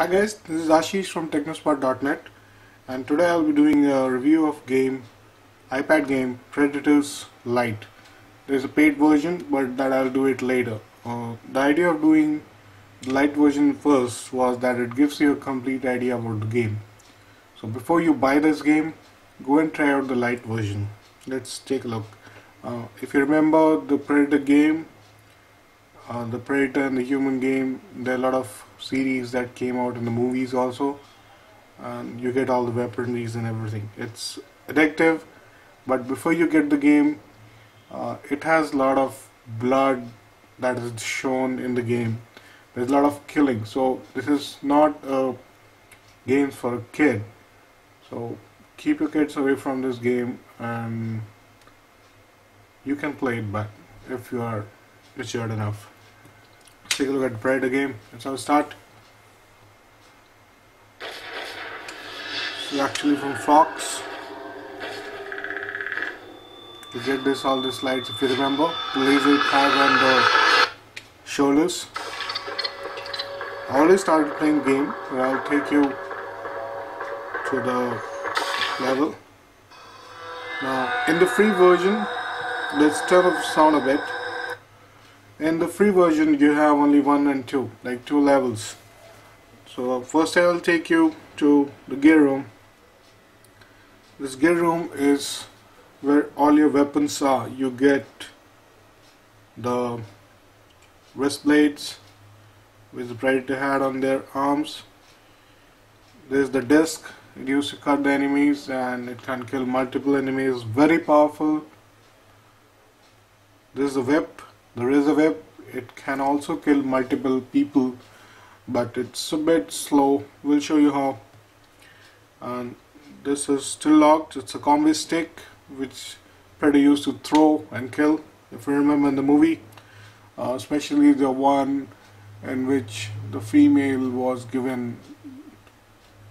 Hi guys, this is Ashish from Technospot.Net, and today I'll be doing a review of iPad game Predetor's Lite. There's a paid version, but that I'll do it later. The idea of doing the Lite version first was that it gives you a complete idea about the game. So before you buy this game, go and try out the Lite version. Let's take a look. If you remember the Predator game, the Predator and the Human game, there are a lot of series that came out in the movies also, and you get all the weaponries and everything. It's addictive, but before you get the game, it has a lot of blood that is shown in the game. There's a lot of killing, so this is not a game for a kid. So keep your kids away from this game, and you can play it, but if you are matured enough. Let's take a look at the Predator game. Let's have a start. This is actually from Fox. You get all these lights, if you remember, the laser tag on the shoulders. I already started playing the game, but I'll take you to the level. Now, in the free version, let's turn up the sound a bit. In the free version, you have only 1 and 2, like 2 levels. So first I will take you to the gear room. This gear room is where all your weapons are. You get the wrist blades which the Predator had on their arms. There's the disc. It used to cut the enemies and it can kill multiple enemies. Very powerful. This is the whip. The razor whip. It can also kill multiple people, but it's a bit slow. We'll show you how. And this is still locked. It's a combi stick which Predator used to throw and kill, if you remember in the movie, especially the one in which the female was given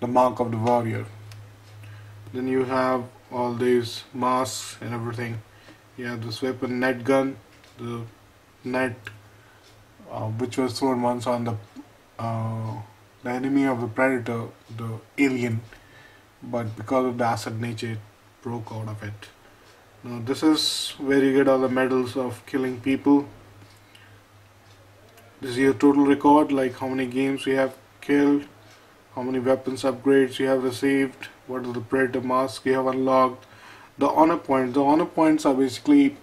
the mark of the warrior. Then you have all these masks and everything. You have this weapon, net gun, the net which was thrown once on the enemy of the Predator, the alien, but because of the acid nature it broke out of it. Now this is where you get all the medals of killing people. This is your total record, like how many games you have killed, how many weapons upgrades you have received, what is the Predator mask you have unlocked, the honor points. The honor points are basically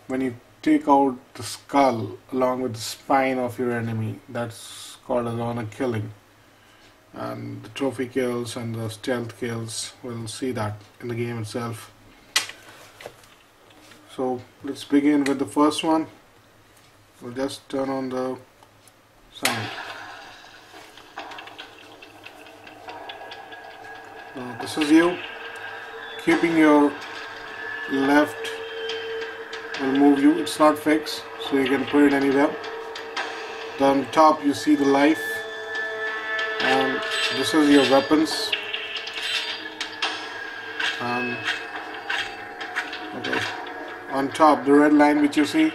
when you take out the skull along with the spine of your enemy. That's called as honor killing. And the trophy kills and the stealth kills, we'll see that in the game itself. So let's begin with the first one. We'll just turn on the sound. Now this is you. Keeping your left will move you. It's not fixed, so you can put it anywhere. Then on top you see the life, and this is your weapons. Okay. On top, the red line which you see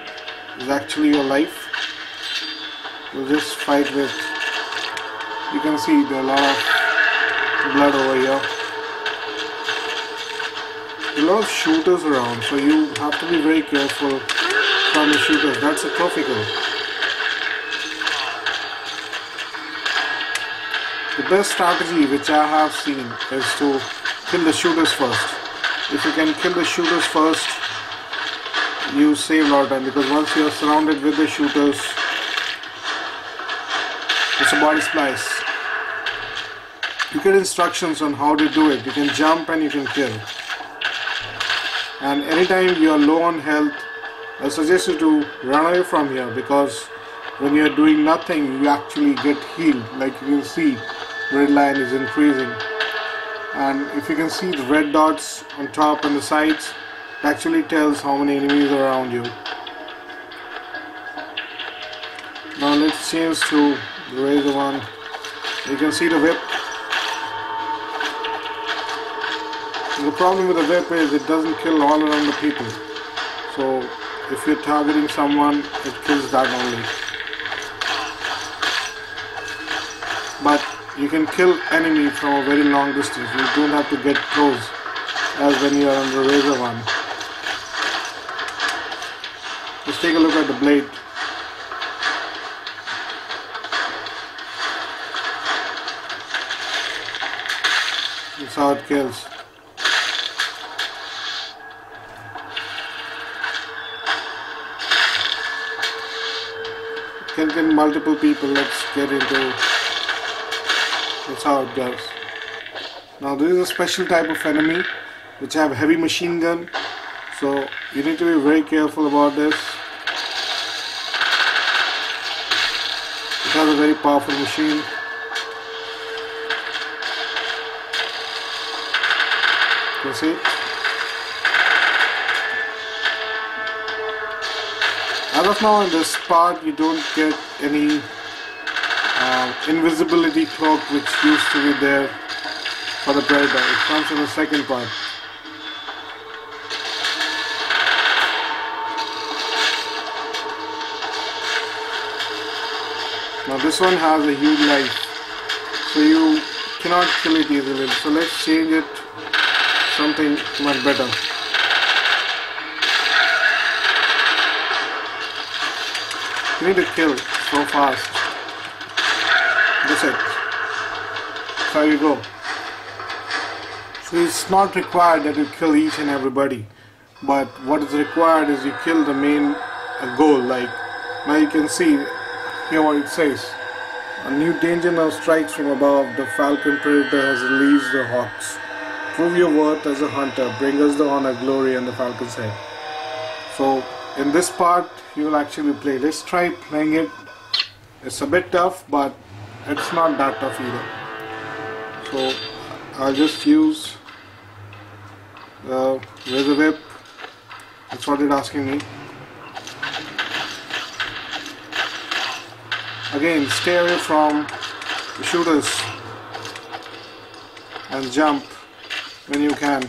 is actually your life. You just fight with. You can see there are a lot of blood over here. A lot of shooters around, so you have to be very careful from the shooters. That's a trophy kill. The best strategy which I have seen is to kill the shooters first. If you can kill the shooters first, you save a lot of time, because once you are surrounded with the shooters, it's a body splice. You get instructions on how to do it. You can jump and you can kill. And anytime you are low on health, I suggest you to run away from here, because when you are doing nothing, you actually get healed. Like you can see, the red line is increasing. And if you can see the red dots on top and the sides, it actually tells how many enemies are around you. Now let's change to the razor one. You can see the whip. The problem with the whip is it doesn't kill all around the people. So if you're targeting someone, it kills that only. But you can kill enemy from a very long distance. You don't have to get close as when you are on the razor one. Just take a look at the blade. That's how it kills. Can kill multiple people. Let's get into. That's how it goes. Now this is a special type of enemy which have heavy machine gun, so you need to be very careful about this. It has a very powerful machine. You see? As of now in this part you don't get any invisibility cloak which used to be there for the Predator. It comes in the second part. Now this one has a huge life, so you cannot kill it easily. So let's change it something much better. You need to kill so fast. That's it. That's how you go. So it's not required that you kill each and everybody, but what is required is you kill the main goal. Like now you can see here what it says. A new danger now strikes from above. The Falcon Predator has released the hawks. Prove your worth as a hunter. Bring us the honor, glory, and the Falcon's head. So in this part you will actually play. Let's try playing it. It's a bit tough, but it's not that tough either. So I'll just use the razor whip. That's what it's asking me. Again, stay away from the shooters and jump when you can.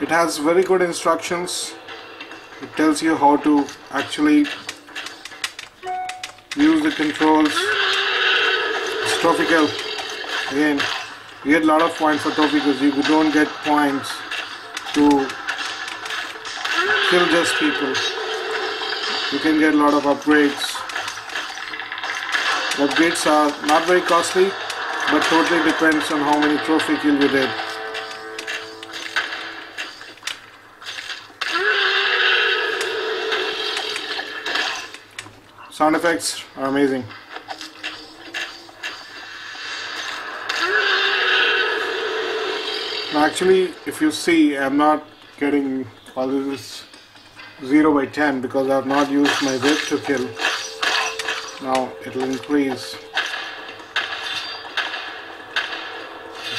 It has very good instructions. It tells you how to actually use the controls. It's trophy kill. Again, you get a lot of points for trophy because you don't get points to kill just people. You can get a lot of upgrades. The upgrades are not very costly, but totally depends on how many trophy kills you did. Sound effects are amazing. Now actually, if you see, I'm not getting all this 0 by 10 because I have not used my whip to kill. Now it will increase.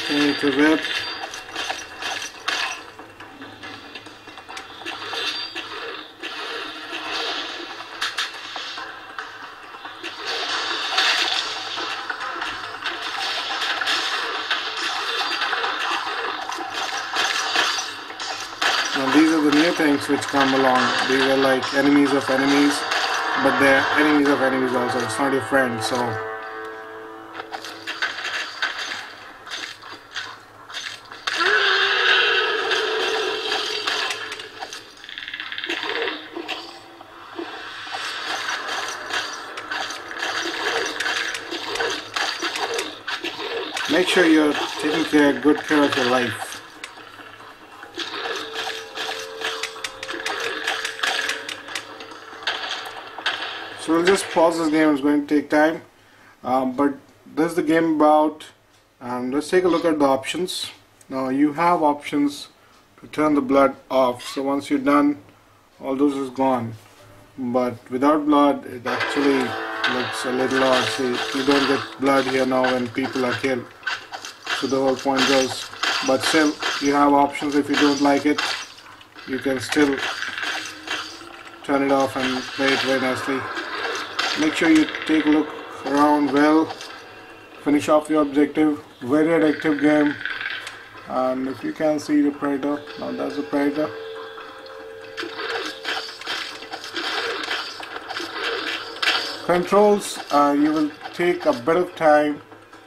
Change to whip. Now these are the new things which come along. These are like enemies of enemies, but they're enemies of enemies also. It's not your friend, so make sure you're taking good care of your life. So we'll just pause this game. It's going to take time, but this is the game about. And let's take a look at the options. Now you have options to turn the blood off. So once you're done, all those is gone. But without blood, it actually looks a little odd. See, you don't get blood here now when people are killed. So the whole point goes. But still, you have options. If you don't like it, you can still turn it off and play it very nicely. Make sure you take a look around well, finish off your objective. Very addictive game. And if you can see the Predator, now that's the Predator. Controls, you will take a bit of time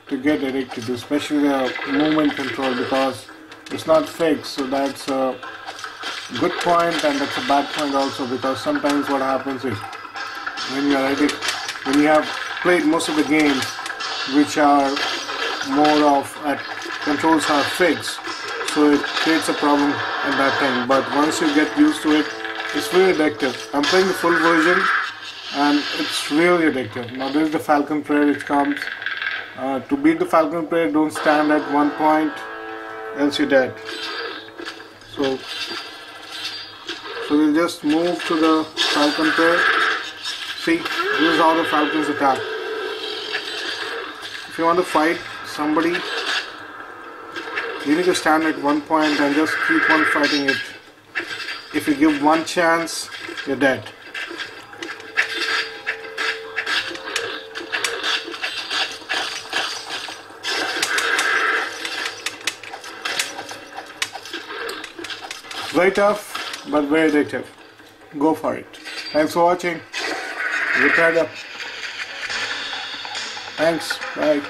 to get addicted to, especially the movement control, because it's not fixed. So that's a good point, and that's a bad point also, because sometimes what happens is when you have played most of the games which are more of controls are fixed, so it creates a problem in that thing. But once you get used to it, it's really addictive. I'm playing the full version and it's really addictive. Now there's the Falcon Parade which comes. To beat the Falcon Parade, don't stand at one point, else you're dead. So we'll just move to the Falcon Parade. See, this is how the Falcons attack. If you want to fight somebody, you need to stand at one point and just keep on fighting it. If you give one chance, you're dead. Very tough, but very addictive. Go for it. Thanks for watching. Predetor. Thanks. Bye.